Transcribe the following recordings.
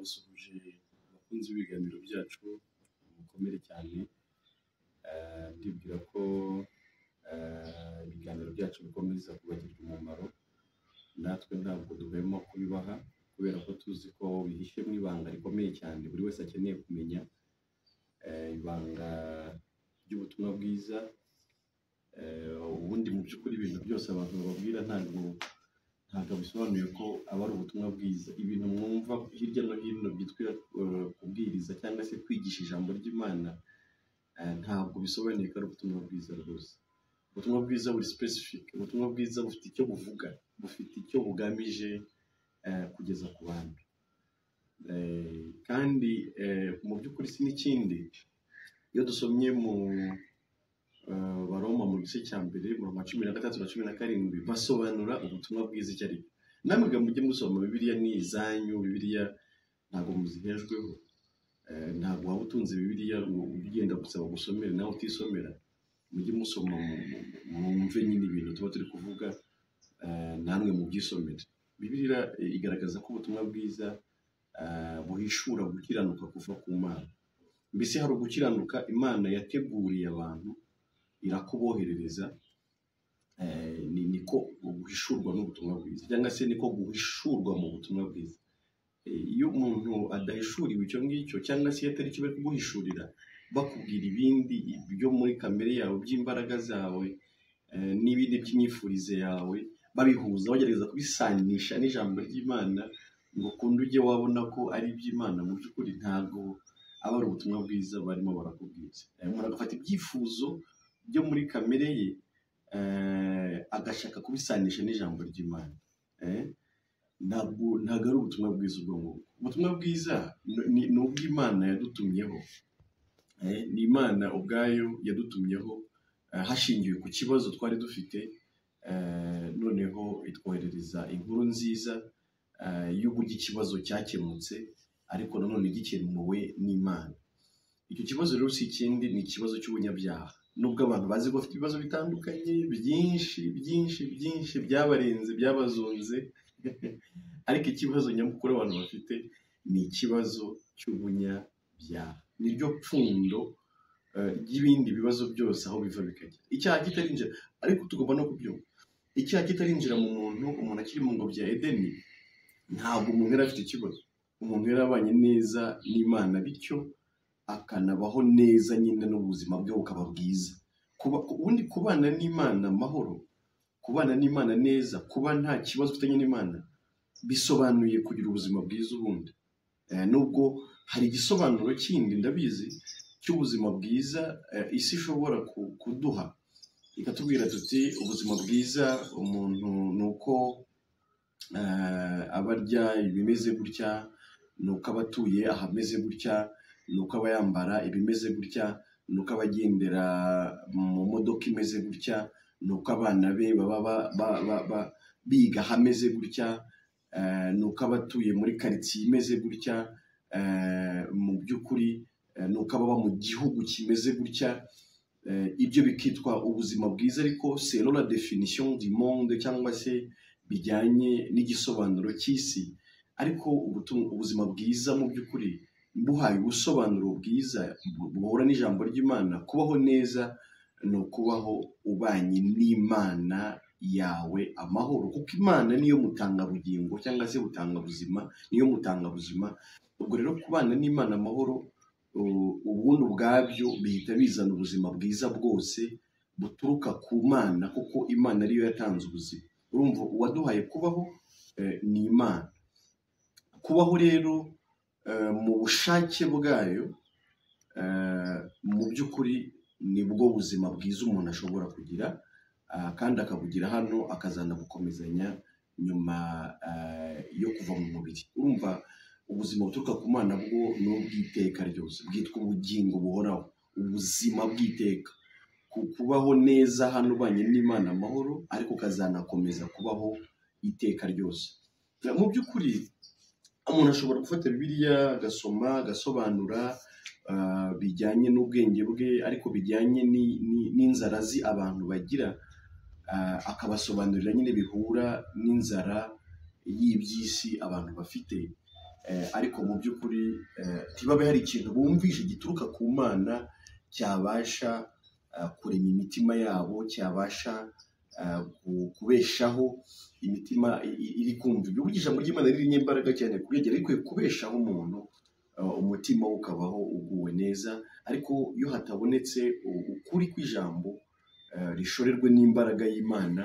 ndabasuhuje abakunzi b'ibiganiro byacu mukomere cyane, ndibwira ko ibiganiro byacu bikomeza kubagirira umumaro, natwe ntabwo duhwema kubibaha kubera ko tuzi ko bihishe mu ibanga rikomeye cyane buri wese akeneye kumenya, ibanga ry'ubutumwa bwiza. Ubundi mu by'ukuri ibintu byose abantu bababwira ntabwo bisobanuye ko aba ari ubutumwa bwiza. Ibintu mwumva hirya no hino byitwa kubwiriza cyangwa se kwigisha ijambo ry'Imana, ntabwo bisobanuye ko ari ubutumwa bwiza rwose. Ubutumwa bwiza buri specific, ubutumwa bwiza bufite icyo buvuga, bufite icyo bugamije kugeza ku bantu, kandi mu by'ukuri si n'ikindi. Iyo dusomye mu Baroma mu gice cya mbere mu 13 na 17 basobanura ubutumwa bwiza icyo ari cyo. Namwe mujye musoma Bibiliya ni izanyu, Bibiliya ntabwo muzihejweho, ntabwo waba utunze Bibiliya ugenda gusaba gusomera nawe utisomera. Mujye musoma mwumve nyine ibintu tuba turi kuvuga, namwe mubyisomere. Bibiliya igaragaza ko ubutumwa bwiza buhishura gukiranuka kuva ku Mana. Mbese hari ugukiranuka Imana yateguriye abantu irakuboherereza, niko guhishurwa n'ubutumwa bwiza, cyangwa se niko guhishurwa mu butumwa bwiza. Iyo umuntu adahishuriwe icyo ngicyo, cyangwa se atari cyo bari kuguhishurira, bakubwira ibindi byo muri kamere yawe, by'imbaraga zawe n'ibindi by'imyifurize yawe, babihuza bagerageza kubisanisha n'ijambo ry'Imana ngo kunde ujye wabona ko ari iby'Imana, mu by'ukuri ntabwo aba ari ubutumwa bwiza barimo barakubwiza. Umuntu agafata ibyifuzo byo muri kamere ye, agashaka kubisanisha n'ijambo ry'Imana. Ntabwo ari ubutumwa bwiza ubwo ngubwo. Ubutumwa bwiza ni ubw'Imana yadutumyeho, ni Imana ubwayo yadutumyeho hashingiwe ku kibazo twari dufite, noneho itwoherereza inkuru nziza y'uburyo ikibazo cyakemutse, ariko nanone gikemuwe n'Imana. Icyo kibazo rero si ikindi, ni ikibazo cy'ubunyabyaha. Nubwo abantu bazi ko bafite ibibazo bitandukanye byinshi byabarenze, byabazonze, ariko ikibazo nyamukuru abantu bafite ni ikibazo cy'ubunyabyaha. Niryo pfundo ry'ibindi bibazo byose aho biva bikagera. Icyaha kitarinjira, ariko tugomba no kubyumva, icyaha kitarinjira mu muntu, umuntu akiri mu ngobyi ya Edeni, ntabwo umuntu yari afite ikibazo. Umuntu yari abanye neza n'Imana, bityo akanabaho neza nyine n'ubuzima bwe bukaba bwiza. Ubundi kubana n'Imana amahoro, kubana n'Imana neza, kuba nta kibazo ufitanye n'Imana, bisobanuye kugira ubuzima bwiza. Ubundi nubwo hari igisobanuro kindi ndabizi cy'ubuzima bwiza isi ishobora kuduha, ikatubwira tuti ubuzima bwiza umuntu ni uko abarya ibimeze gutya, ni uko abatuye ahameze gutya, ni uko aba yambara ibimeze gutya, ni uko abagendera mu modoka imeze gutya, ni uko abana be baba biga ahameze gutya, ni uko abatuye muri karitsiye imeze gutya, mu by'ukuri ni uko ababa mu gihugu kimeze gutya. Ibyo bikitwa ubuzima bwiza, ariko c'est la définition du monde, cyangwa se bijyanye n'igisobanuro cy'isi. Ariko ubuzima bwiza mu by'ukuri buhaye ubusobanuro bwiza buhura n'ijambo ry'Imana, kubaho neza ni ukubaho ubanye n'Imana yawe amahoro, kuko Imana niyo mutangabugingo cyangwa se butangabuzima, niyo mutangabuzima. Ubwo rero kubana n'Imana amahoro, ubundi ubwabyo bihita bizana ubuzima bwiza bwose buturuka ku Mana, kuko Imana ariyo yatanze ubuzima. Urumva uwaduhaye kubaho ni Imana. Kubaho rero mu bushake bwayo, mu by'ukuri nibwo buzima bwiza umuntu ashobora kugira, kandi akabugira hano, akazana gukomezanya nyuma yo kuva mu mubiri. Urumva ubuzima buturuka ku Mana bwo ni ubw'iteka ryose, bwitwa ubugingo buhoraho, ubuzima bw'iteka. Kubaho neza hano ubanye n'Imana amahoro, ariko ukazanakomeza kubaho iteka ryose. Mu by'ukuri umuntu ashobora gufata Bibiliya agasoma, agasobanura bijyanye n'ubwenge bwe, ariko bijyanye n'inzara abantu bagira, akabasobanurira nyine bihura n'inzara y'iby'isi abantu bafite. ariko mu by'ukuri ntibabe hari ikintu bumvishe gituruka ku Mana cyabasha kurema imitima yabo, cyabasha kubeshaho imitima iri kumva ibyo. Burya ijambo ry'Imana riri imbaraga cyane kuregera, rikwiye kubeshaho umuntu umutima we ukabaho uguwe neza. Ariko iyo hatabonetse ukuri kw'ijambo rishorerwe n'imbaraga y'Imana,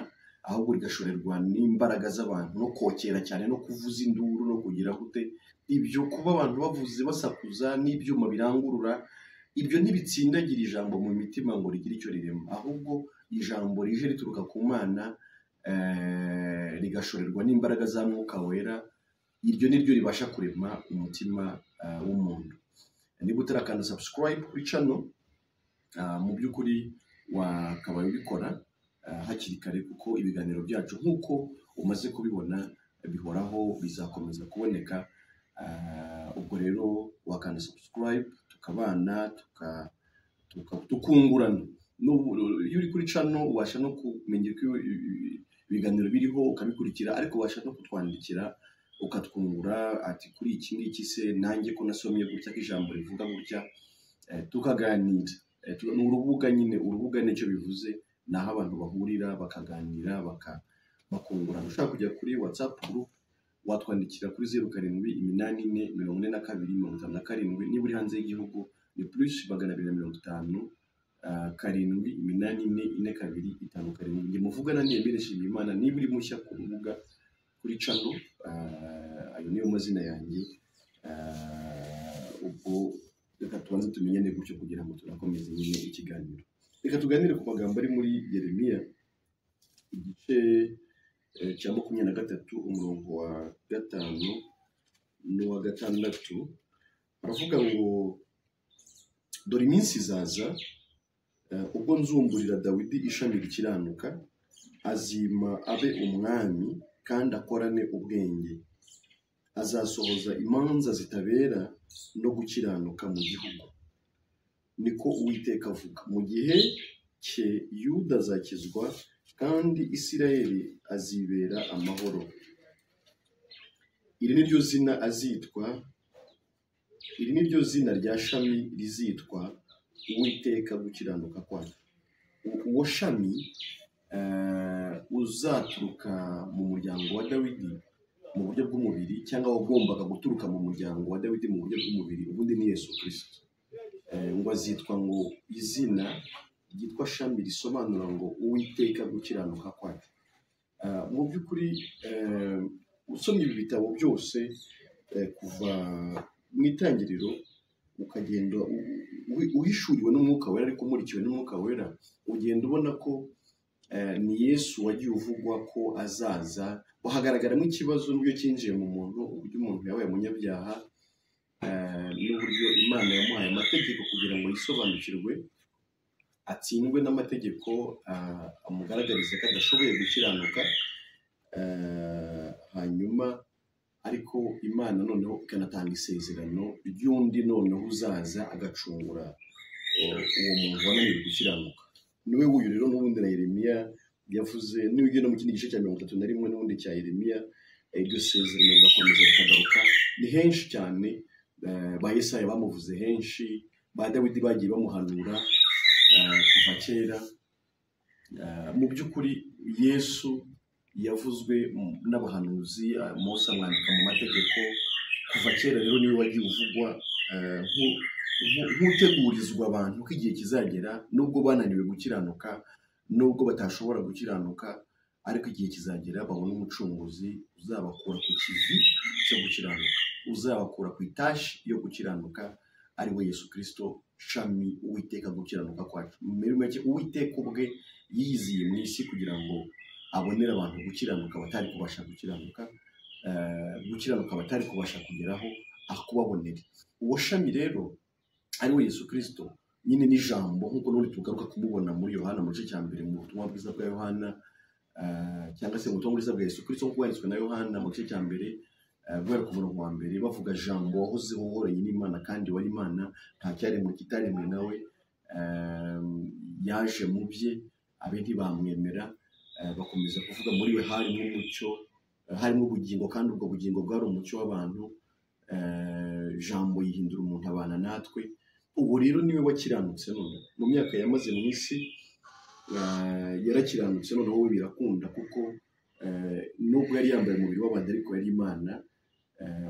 ahubwo rigashorerwa n'imbaraga z'abantu no kokera cyane no kuvuza induru no kugira gute, ibyo kuba abantu bavuze basakuza n'ibyuma birangurura, ibyo ntibitsindagira ijambo mu mitima ngo rigire icyo rirema, ahubwo ijambo rije rituruka ku Mana rigashorerwa n'imbaraga za Mwuka Wera, iryo ni ryo ribasha kurema umutima w'umuntu. Niba utarakanda subscribe kuri channel, mu by'ukuri wakabaye ubikora hakiri kare, kuko ibiganiro byacu nk'uko umaze kubibona bihoraho bizakomeza kuboneka. Ubwo rero wakanda subscribe tukabana tukungurana. Iyo uri kuri channel ubasha no kumenya ko ibiganiro biriho ukabikurikira, ariko ubasha no kutwandikira ukatwungura ati kuri iki ngiki se nanjye ko nasomye gutya ko ijambo rivuga gutya, tukaganira. Ni urubuga nyine, urubuga nicyo bivuze, ni aho abantu bahurira bakaganira bakungurana. Ushaka kujya kuri WhatsApp group watwandikira kuri 07844257. Niba uri hanze y'igihugu ni +250 7844252. Njye muvugana ni Emile Nshimiyimana. Niba uri mushya ku rubuga kuri channel, ayo niyo mazina yanjye. Ubwo reka tubanze tumenyane gutyo kugira ngo turakomeze nyine ikiganiro. Reka tuganire ku magambo ari muri Yeremiya igice cya 23 umurongo wa 5 n'uwa 6. Baravuga ngo dore iminsi izaza ubwo nzumburira Dawidi ishami rikiranuka, azima abe umwami kandi akorane ubwenge, azasohoza imanza zitabera no gukiranuka mu gihugu, niko Uwiteka avuga. Mu gihe cye Yuda azakizwa kandi Isirayeli azibera amahoro. Iri ni ryo zina rya shami rizitwa Uwiteka gukiranuka kwacu. Uwo shami uzaturuka mu muryango wa Dawidi mu buryo bw'umubiri, cyangwa wagombaga guturuka mu muryango wa Dawidi mu buryo bw'umubiri, ubundi ni Yesu Kristo. Ngo azitwa ngo izina ryitwa shami risobanura ngo Uwiteka gukiranuka kwacu. Mu by'ukuri usomye ibi bitabo byose kuva mu itangiriro ukagenda uhishuriwe n'Umwuka Wera, ariko umurikiwe n'Umwuka Wera, ugenda ubona ko ni Yesu wagiye uvugwa ko azaza. Hagaragaramo ikibazo n'uburyo cyinjiye mu muntu, uburyo umuntu yabaye umunyabyaha, n'uburyo Imana yamuhaye amategeko kugira ngo yisobanukirwe, atsindwe n'amategeko, amugaragarize ko adashoboye gukiranuka. Hanyuma ariko Imana noneho ikanatanga isezerano ry'undi noneho uzaza agacungura uwo muntu wananiwe gukiranuka. Niwe wuyu rero n'ubundi na Yeremiya yavuze. Niba ugenda mu kindi gice cya 31 n'ubundi cya Yeremiya, iryo sezerano rigakomeza rikagaruka. Ni henshi cyane, ba Yesaya bamuvuze henshi, ba Dawidi bagiye bamuhanura kuva kera. Mu by'ukuri Yesu yavuzwe n'abahanuzi, Mose amwandika mu mategeko kuva kera. Rero niwe wagiye uvugwa nk'utegurizwa abantu ko igihe kizagera, nubwo bananiwe gukiranuka, nubwo batashobora gukiranuka, ariko igihe kizagera babona umucunguzi uzabakura ku kivi cyo gukiranuka, uzabakura ku itashi yo gukiranuka, ari we Yesu Kristo, shami Uwiteka gukiranuka kwacu. Mu make Uwiteka ubwe yiyiziye mu isi kugira ngo abonera abantu gukiranuka batari kubasha gukiranuka, gukiranuka batari kubasha kugeraho, akubabonera. Uwo shami rero ari we Yesu Kristo, nyine n'ijambo, nk'uko n'ubundi tugaruka kumubona muri Yohana mu gice cya 1 mu butumwa bwiza bwa Yohana, cyangwa se mu butumwa bwiza bwa Yesu Kristo nk'uko bwanditswe na Yohana mu gice cya 1 guhera ku murongo wa 1, bavuga jambo wahozeho uhoranye n'Imana kandi wari Imana, nta cyaremwe kitaremwe nawe, yaje mu bye abe ntibamwemera, bakomeza kuvuga muri we harimo umucyo, harimo ubugingo, kandi ubwo bugingo bwari umucyo w'abantu. jambo yihindura umuntu abana natwe. Ubu rero niwe wakiranutse none mu myaka yamaze mu isi, yarakiranutse noneho we birakunda kuko nubwo yari yambaye umubiri w'abantu ariko yari Imana.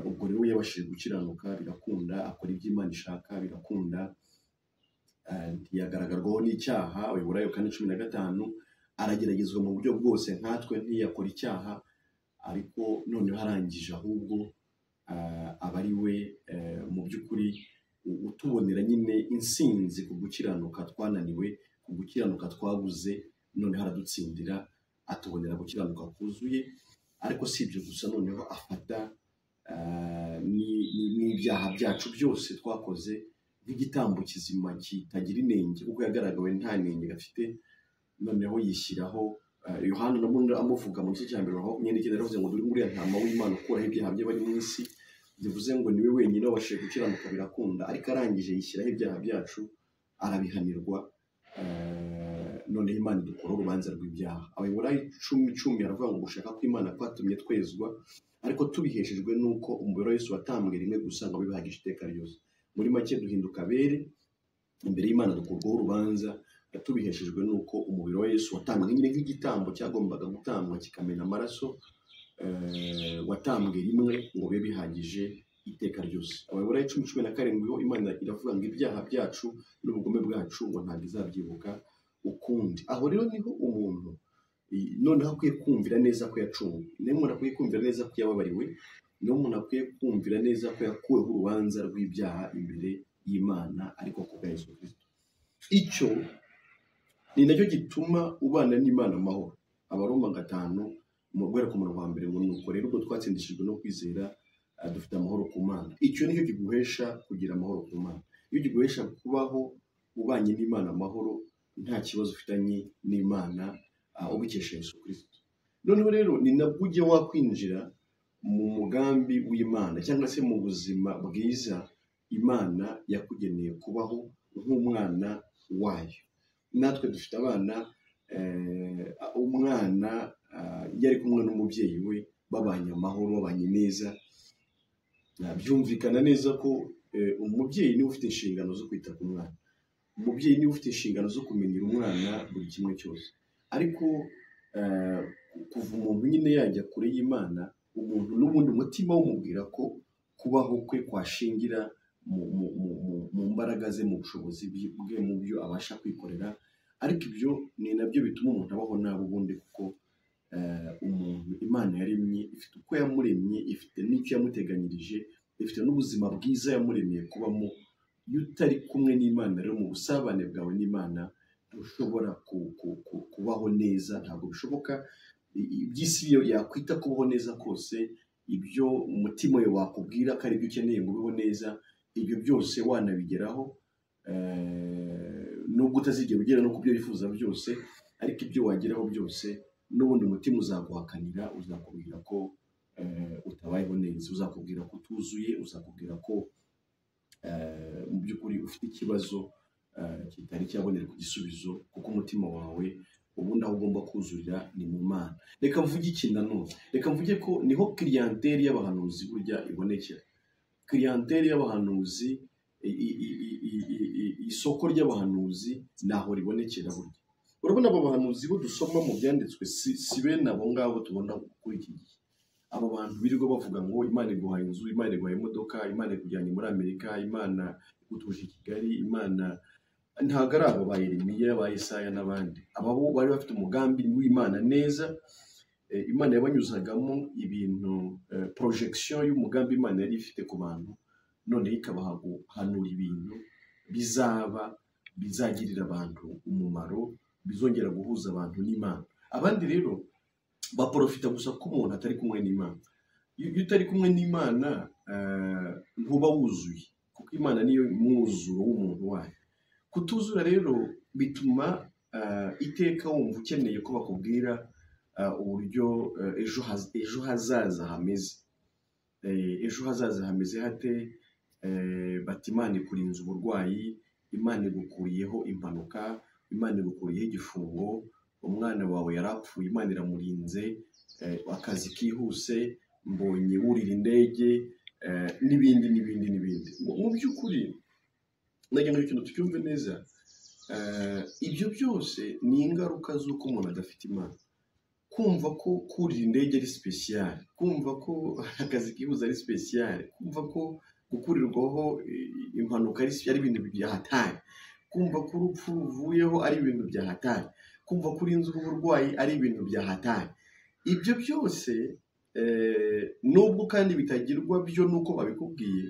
Ubwo rero yabashije gukiranuka birakunda, akora ibyo Imana ishaka birakunda, ntiyagaragarwaho n'icyaha. Abaheburayo 4:15 arageragezwa mu buryo bwose nkatwe ntiyakora icyaha, ariko noneho arangije ahubwo aba ari we mu by'ukuri utubonera nyine insinzi ku gukiranuka twananiwe, ku gukiranuka twabuze, noneho aradutsindira atubonera gukiranuka kuzuye. Ariko si ibyo gusa, noneho afata n'ibyaha byacu byose twakoze nk'igitambo kizima kitagira inenge, kuko yagaragawe nta nenge gafite. Noneho yishyiraho, Yohana nabundi amuvuga mu gice cya mbere aho 29 yaravuze ngo dore nguriya ntama w'Imana ukuraho ibyaha by'abari mu isi. Bivuze ngo niwe wenyine wabashije gukiranuka birakunda, ariko arangije yishyiraho ibyaha byacu arabihanirwa. Noneho Imana idukuraho urubanza rw'ibyaha. Abaheburayo 10:10 aravuga ngo gushaka kw'Imana kwatumye twezwa, ariko tubiheshejwe n'uko umubiri wa Yesu watambwe rimwe gusa ngo bibahagije iteka ryose. Muri make duhinduka abere imbere y'Imana, dukurwaho urubanza tubiheshejwe n'uko umubiri wa Yesu watambwe nyine nk'igitambo cyagombaga gutambwa kikamena amaraso, watambwe rimwe ngo bibe bihagije iteka ryose. Abaheburayo 10:17 ho Imana iravuga ngo ibyaha byacu n'ubugome bwacu ngo ntabwo izabyibuka ukundi. Aho rero niho umuntu noneho akwiye kumvira neza ko yacunguwe, niho umuntu akwiye kumvira neza ko yababariwe, niho umuntu akwiye kumvira neza ko yakuweho urubanza rw'ibyaha imbere y'Imana, ariko ku bwa Yesu Kristo. Icyo ni nacyo gituma ubana n'Imana amahoro. Abaroma 5 mu guhera ku murongo wa mbere ngo nuko rero ubwo twatsindishijwe no kwizera dufite amahoro ku Mana. Icyo nicyo kiguhesha kugira amahoro ku Mana. Iyo kiguhesha kubaho ubanye n'Imana amahoro, nta kibazo ufitanye n'Imana, ubikesha Yesu Kristo. Noneho rero ni nabwo ujye wakwinjira mu mugambi w'Imana, cyangwa se mu buzima bwiza Imana yakugeneye kubaho nk'umwana wayo. Natwe dufite abana, umwana iyo ari kumwe n'umubyeyi we babanye amahoro, babanye neza, byumvikana neza ko umubyeyi niwe ufite inshingano zo kwita ku mwana. Umubyeyi niwe ufite inshingano zo kumenyera umwana buri kimwe cyose. Ariko kuva umuntu nyine yajya kure y'Imana, umuntu n'ubundi umutima umubwira ko kubaho kwe kwashingira mu mbaraga ze, mu bushobozi bwe, mu byo abasha kwikorera. Ariko ibyo ni nabyo bituma umuntu abaho nabi ubundi, kuko umuntu Imana yaremye ifite uko yamuremye, ifite n'icyo yamuteganyirije, ifite n'ubuzima bwiza yamuremeye kubamo. Iyo utari kumwe n'Imana rero mu busabane bwawe n'Imana ntushobora kubaho neza, ntabwo bishoboka. Iby'isi yakwita kubaho neza kose, ibyo umutima we wakubwira ko ari byo ukeneye ngo ubeho neza, ibyo byose wanabigeraho, nubwo utazigera ugera no ku byo wifuza byose, ariko ibyo wageraho byose n'ubundi umutima uzaguhakanira, uzakubwira ko utabayeho neza, uzakubwira ko utuzuye, uzakubwira ko mu by'ukuri ufite ikibazo kitari cyabonerwa igisubizo, kuko umutima wawe ubundi aho ugomba kuzurira ni mu Mana. Reka mvuge iki nanone, reka mvuge ko niho clientele y'abahanuzi burya ibonekera. Clientele y'abahanuzi, isoko ry'abahanuzi naho ribonekera burya. Urabona abo bahanuzi bo dusoma mu byanditswe si bene abo ngabo tubona kuri iki gihe. Abo bantu birirwa bavuga ngo Imana iguhaye inzu, Imana iguhaye imodoka, Imana ikujyanye muri Amerika, Imana igutuje i Kigali, Imana ntabwo ari abo ba Yeremiya, ba Yesaya n'abandi. Aba bo bari bafite umugambi w'Imana neza. Imana yabanyuzagamo ibintu, projection y'umugambi Imana yari ifite ku bantu, none ikabaha guhanura ibintu bizagirira abantu umumaro, bizongera guhuza abantu n'Imana. Abandi rero baprofita gusa ko umuntu atari kumwe n'Imana. Iyo utari kumwe n'Imana ntuba wuzuye, kuko Imana niyo mwuzuro w'umuntu wayo. Kutuzura rero bituma iteka wumva ukeneye ko bakubwira uburyo ejo hazaza hameze. Ejo hazaza hameze hate? Bati Imana ikurinze uburwayi, Imana igukuriyeho impanuka, Imana igukuriyeho igifungo, umwana wawe yarapfuye Imana iramurinze, akazi kihuse, mbonye wurira indege, n'ibindi n'ibindi n'ibindi. Mu by'ukuri nagira ngo ikintu tucyumve neza, ibyo byose ni ingaruka z'uko umuntu adafite Imana. Kumva ko kurira indege ari sipesiyare, kumva ko akazi kihuza ari sipesiyare, kumva ko gukurirwaho impanuka ari ibintu byahatari, kumva ko urupfu ruvuyeho ari ibintu byahatari, kumva ko urinze uburwayi ari ibintu byahatari. Ibyo byose nubwo kandi bitagirwa byo nuko babikubwiye,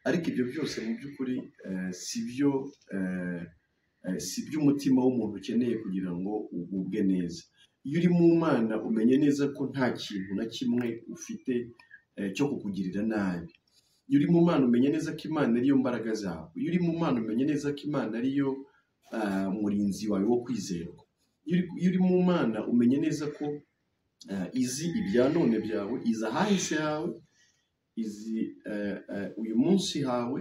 ariko ibyo byose mu by'ukuri si byo umutima w'umuntu ukeneye kugira ngo ugubwe neza. Iyo uri mu Mana umenye neza ko nta kintu na kimwe ufite cyo kukugirira nabi. Iyo uri mu Mana umenye neza ko Imana ariyo mbaraga zawe. Iyo uri mu Mana umenye neza ko Imana ariyo murinzi wawe wo kwizerwa. Iyo uri mu Mana umenye neza ko izi ibya none byawe, izi ahahise hawe, izi uyu munsi hawe,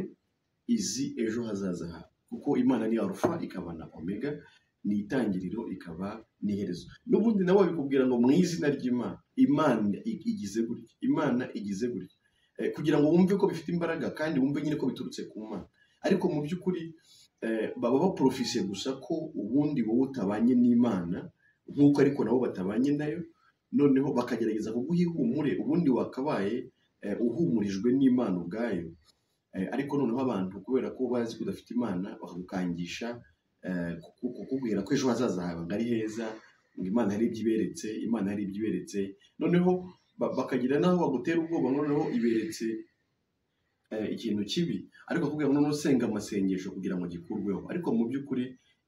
izi ejo hazaza hawe. Kuko Imana ni Alpha ikaba na Omega, ni itangiriro ikaba n'iherezo. N'ubundi nawe bikubwira ngo mu izina ry'Imana, Imana igize gutya, Imana igize gutya, kugira ngo wumve ko bifite imbaraga kandi wumve nyine ko biturutse ku Mana. Ariko mu by'ukuri baba baporofise gusa ko ubundi wowe utabanye n'Imana nk'uko ariko nabo batabanye nayo, noneho bakagerageza kuguha ihumure ubundi wakabaye uhumurijwe n'Imana ubwayo. Ariko noneho abantu kubera ko bazi ko udafite Imana bakagukangisha kukubwira ko ejo hazaza hawe ari heza, ngo Imana hari ibyo iberetse, Imana hari ibyo iberetse, noneho bakagira naho bagutera ubwoba, noneho iberetse ikintu kibi, ariko bakubwira ngo noneho senga amasengesho kugira ngo gikurweho. Ariko mu by'ukuri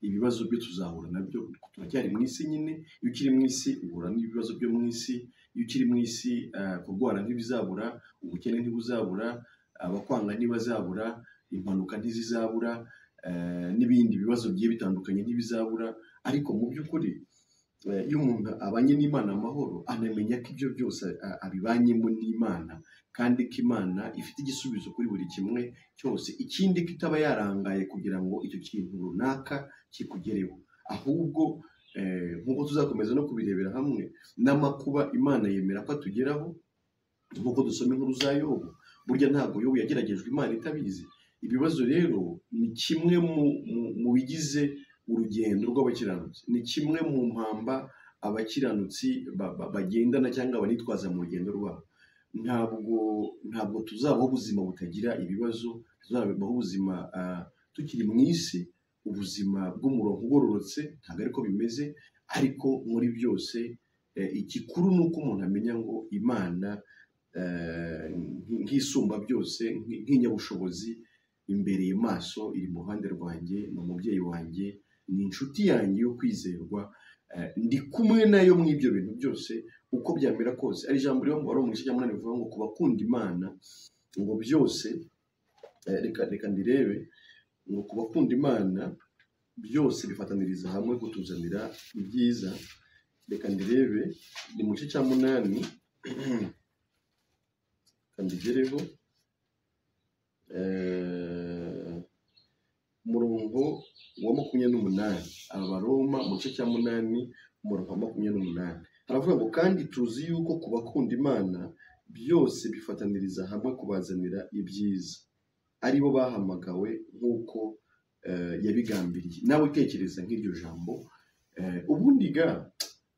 ibibazo byo tuzahura nabyo, turacyari mu isi nyine. Iyo ukiri mu isi uhura n'ibibazo byo mu isi. Iyo ukiri mu isi kurwara ntibizabura, ubukene ntibuzabura, abakwanga ntibazabura, impanuka ntizizabura, n'ibindi bibazo bigiye bitandukanye ntibizabura. Ariko mu by'ukuri iyo umuntu abanye n'Imana amahoro, anamenya ko ibyo byose abibanyemo n'Imana, kandi ko Imana ifite igisubizo kuri buri kimwe cyose. Ikindi ko itaba yarangaye kugira ngo icyo kintu runaka kikugereho, ahubwo nk'uko tuzakomeza no kubirebera hamwe, n'amakuba Imana yemera ko atugeraho. Nk'uko dusoma inkuru za Yobu, burya ntabwo Yobu yageragejwe Imana itabizi. Ibibazo rero ni kimwe mu bigize urugendo rw'abakiranutsi, ni kimwe mu mpamba abakiranutsi bagendana cyangwa banitwaza mu rugendo rwabo. Ntabwo tuzabaho ubuzima butagira ibibazo, tuzabaho ubuzima tukiri mu isi, ubuzima bw'umurongo ugororotse. Ntabwo ariko bimeze, ariko muri byose igikuru ni uko umuntu amenya ngo Imana nk'isumba byose, nk'inyabushobozi, imbereye maso, iri mu ruhande rwanjye, ni umubyeyi wanjye, ni inshuti yanjye yo kwizerwa, ndi kumwe nayo mu ibyo bintu byose uko byamera kose. Ari ijambo ryo mu Baroma 8:8 rivuga ngo ku bakunda Imana ngo byose, reka ndirebe, ngo ku bakunda Imana byose bifataniriza hamwe kutuzanira ibyiza. Reka ndirebe, ni mu gice cya 8 kandigereho umurongo wa 28. Abaroma mu gice cya 8 umurongo wa 28 haravuga ngo kandi tuzi yuko ku bakunda Imana byose bifataniriza hamwe kubazanira ibyiza, ari bo bahamagawe nk'uko yabigambiriye. Nawe utekereza nk'iryo jambo. Ubundi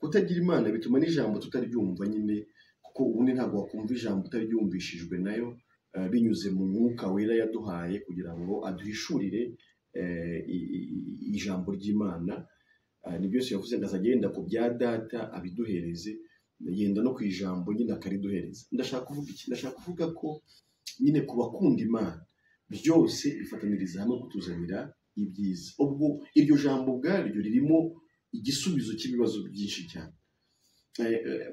kutagira Imana bituma n'ijambo tutaryumva nyine, kuko ubundi ntabwo wakumva ijambo utaryumvishijwe nayo, binyuze mu mwuka wera yaduhaye kugira ngo aduhishurire ijambo ry'Imana. Ni byose yavuze ngo azagenda ku bya data abiduhereze, yenda no ku ijambo nyine akariduhereza. Ndashaka kuvuga iki? Ndashaka kuvuga ko nyine ku bakunda Imana byose bifataniriza hamwe kutuzanira ibyiza. Ubwo iryo jambo ubwaryo ririmo igisubizo cy'ibibazo byinshi cyane.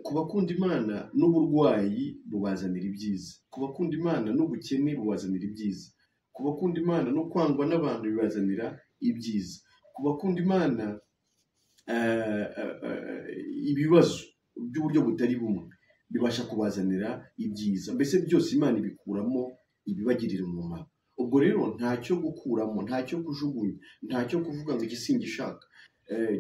Ku bakunda Imana n'uburwayi bubazanira ibyiza, ku bakunda Imana n'ubukene bubazanira ibyiza, ku bakunda Imana no kwangwa n'abantu bibazanira ibyiza, ku bakunda Imana ibibazo by'uburyo butari bumwe bibasha kubazanira ibyiza. Mbese byose Imana ibikuramo ibibagirira umumaro. Ubwo rero ntacyo gukuramo, ntacyo kujugunya, ntacyo kuvuga ngo iki singishaka,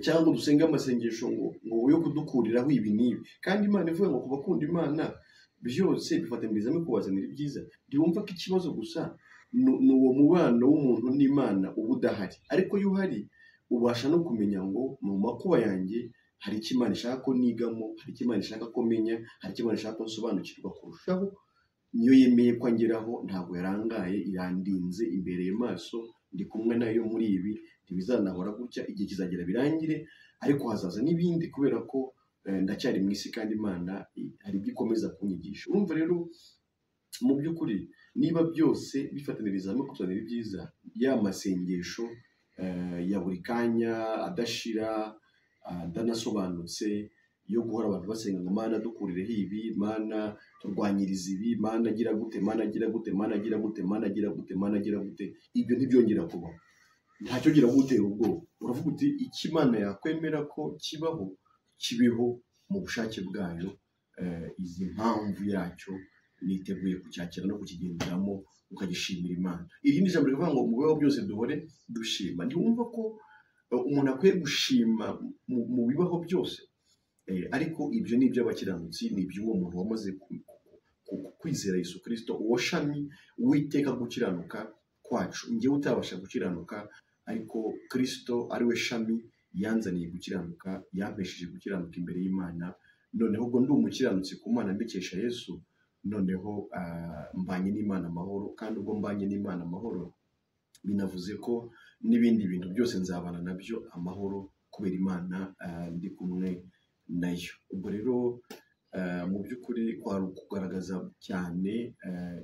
cyangwa dusenge amasengesho ngo yo kudukuriraho ibi n'ibi. Kandi Imana ivuga ngo ku bakunda Imana byose bifatanyiriza no kubazanira ibyiza. Ntiwumva ko ikibazo gusa ni uwo mubano w'umuntu n'Imana uba udahari, ariko iyo uhari ubasha no kumenya ngo mu makuba yanjye hari icyo Imana ishaka ko nigamo, hari icyo Imana ishaka ko menya, hari icyo Imana ishaka ko nsobanukirwa kurushaho. Niyo yemeye ko angeraho, ntabwo yarangaye, irandinze imbere maso, ndi kumwe nayo muri ibi, ntibizanahora gutya, igihe kizagera birangire, ariko hazaza n'ibindi kubera ko ndacyari mu isi kandi Imana hari ibyo ikomeza kunyigisha. Urumva rero mu by'ukuri niba byose bifataniriza hamwe kutuzanira ibyiza, ya masengesho ya buri kanya adashira adanasobanutse yo guhora abantu basenga ngo Mana dukurireho ibi, Mana turwanyiriza ibi, Mana agira gute, Mana agira gute, Mana agira gute, Mana agira gute, Mana agira gute, ibyo ntibyongera kubaho. Ntacyo gira gutera ubwoba. Uravuga uti icyo Imana yakwemera ko kibaho kibeho mu bushake bwayo, izi mpamvu yacyo niteguye kucyakira no kukigenderamo, ukagishimira Imana. Irindi jambo rivuga ngo mu bibaho byose duhore dushima. Ntiwumva ko umuntu akwiye gushima mu bibaho byose? Ariko ibyo ni iby'abakiranutsi, ni iby'uwo muntu wamaze kwizera Yesu Kristo, uwo shami witeka gukiranuka kwacu. Njyewe utabasha gukiranuka, ariko Kristo ari we shami yanzaniye gukiranuka, yampesheje gukiranuka imbere y'Imana. Noneho ubwo ndi umukiranutsi ku Mana mbikesha Yesu, noneho mbanye n'Imana amahoro. Kandi ubwo mbanye n'Imana amahoro, binavuze ko n'ibindi bintu byose nzabana nabyo amahoro kubera Imana ndi kumwe nayo. Ubwo rero mu by'ukuri kwari ukugaragaza cyane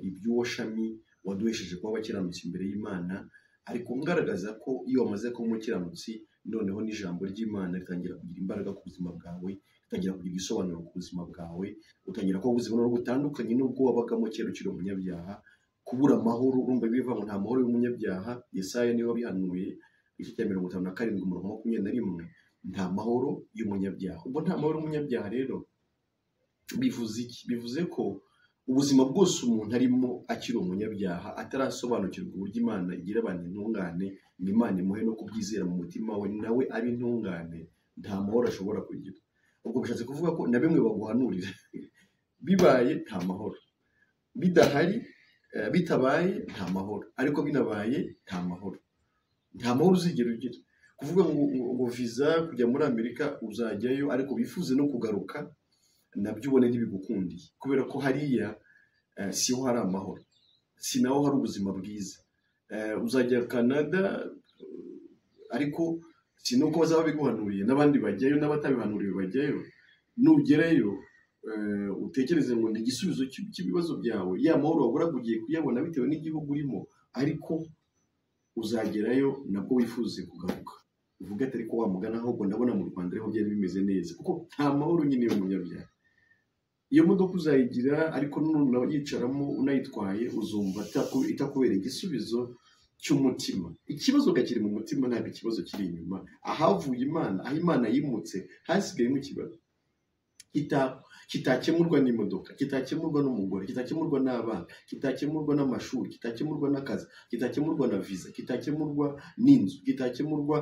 iby'uwo shami waduhesheje kuba abakiranutsi imbere y'Imana, ariko ngaragaza ko iyo wamaze kuba umukiranutsi, noneho n'ijambo ry'Imana ritangira kugira imbaraga ku buzima bwawe, ritangira kugira igisobanuro ku buzima bwawe, utangira kuba ubuzima butandukanye n'ubwo wabagamo kera ukiri umunyabyaha. Kubura amahoro, urumva biva ngo nta mahoro y'umunyabyaha. Yesaya niwe wabihanuye, igice cya 57:21, nta mahoro y'umunyabyaha. Ubwo nta mahoro y'umunyabyaha rero bivuze iki? Bivuze ko ubuzima bwose umuntu arimo akiri umunyabyaha, atarasobanukirwa uburyo Imana igira abantu intungane, ngo Imana imuhe no kubyizera mu mutima we nawe abe intungane, nta mahoro ashobora kugira. Ubwo bishatse kuvuga ko na bimwe baguhanurira bibaye nta mahoro, bidahari bitabaye nta mahoro, ariko binabaye nta mahoro. Nta mahoro uzigera ugira. Kuvuga ngo visa kujya muri Amerika uzajyayo, ariko bifuze no kugaruka, nabyo ubone ntibigukundiye, kubera ko hariya siho hari amahoro, si naho hari ubuzima bwiza. Uzajya Canada, ariko si nuko bazaba biguhanuriye, n'abandi bajyayo n'abatabihanuriye bajyayo. Nugerayo utekereze ngo ni igisubizo cy'ibibazo byawe, ya mahoro waburaga ugiye kuyabona bitewe n'igihugu urimo, ariko uzagerayo nabwo wifuze kugaruka, uvuga ati ariko wamugana ahubwo ndabona mu Rwanda ariho byari bimeze neza, kuko nta mahoro nyine y'umunyabyaha. Iyo modoka uzayigira, ariko yicaramo unayitwaye uzumva itakubera igisubizo cy'umutima. Ikibazo gakiri mu mutima, ntabwo ikibazo kiri inyuma. Ahavuye Imana, aho Imana yimutse hasigayemo ikibazo kitakemurwa n'imodoka, kitakemurwa n'umugore, kitakemurwa n'abana, kitakemurwa n'amashuri, kitakemurwa n'akazi, kitakemurwa na visa, kitakemurwa n'inzu, kitakemurwa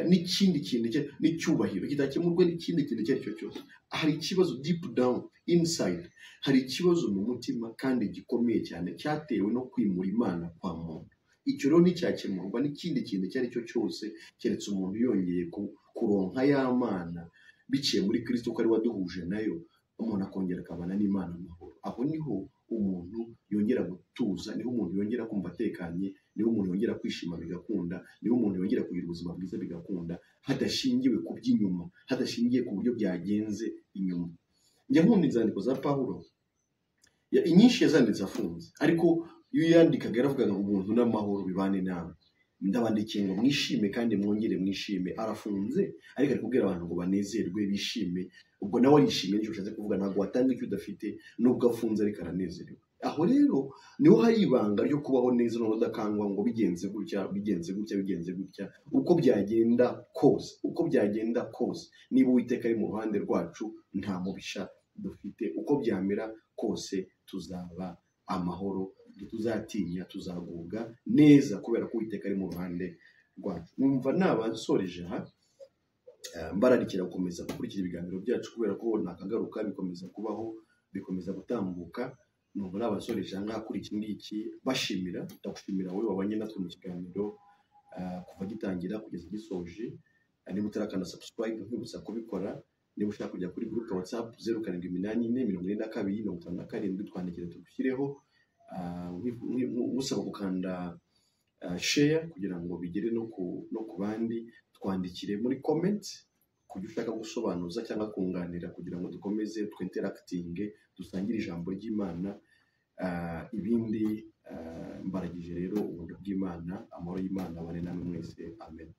n'ikindi kintu n'icyubahiro, kitakemurwa n'ikindi kintu icyo ari cyo cyose. Hari ikibazo deep down inside, hari ikibazo mu mutima kandi gikomeye cyane, cyatewe no kwimura Imana kwa muntu. Icyo rero nticyakemurwa n'ikindi kintu icyo ari cyo cyose, keretse umuntu yongeye kuronka ya Mana biciye muri Kristo, ko ari waduhuje nayo, umuntu akongera akabana n'Imana amahoro. Aho niho umuntu yongera gutuza, niho umuntu yongera kumva atekanye, niho umuntu yongera kwishima bigakunda, niho umuntu yongera kugira ubuzima bwiza bigakunda, hadashingiwe ku by'inyuma, hadashingiye ku buryo byagenze inyuma. Njya nkunda inzandiko za Pawulo, inyinshi yazanditse afunze, ariko iyo yandikaga yaravugaga ngo ubuntu n'amahoro bibane namwe, ndabandikiye ngo mwishime kandi mwongere mwishime. Arafunze, ariko ari kubwira abantu ngo banezerwe bishime. Ubwo nawe arishimye, nicyo ushatse kuvuga, ntabwo watanga icyo udafite, nubwo afunze ariko aranezerewe. Aho rero niho hari ibanga ryo kubaho neza, no udakangwa ngo bigenze gutya bigenze gutya bigenze gutya. Uko byagenda kose, niba Uwiteka ari mu ruhande rwacu, nta mubisha dufite. Uko byamera kose tuzaba amahoro, tuzatinya, tuzagubwa neza, kubera ko Uwiteka ari mu ruhande rwacu. Numva nabasoreje aha, mbararikira gukomeza gukurikira ibiganiro byacu, kubera ko nakagaruka bikomeza kubaho bikomeza gutambuka. Numva n'abasoreje aha ngaha kuri iki ngiki bashimira, ndagushimira wowe wabanye natwe mu kiganiro kuva gitangira kugeza gisoje. Niba utarakanda subscribe nkwibutsa kubikora. Niba ushaka kujya kuri groupe WhatsApp 07844257 twandikire tugushyireho, usaba gukanda share kugira ngo bigere no ku bandi. Twandikire muri comment kujya ushaka gusobanuza cyangwa kunganira kugira ngo dukomeze twinteractinge, dusangire ijambo ry'Imana. Ibindi mbaragije rero ubuntu bw'Imana, amahoro y'Imana abane namwe mwese. Amen.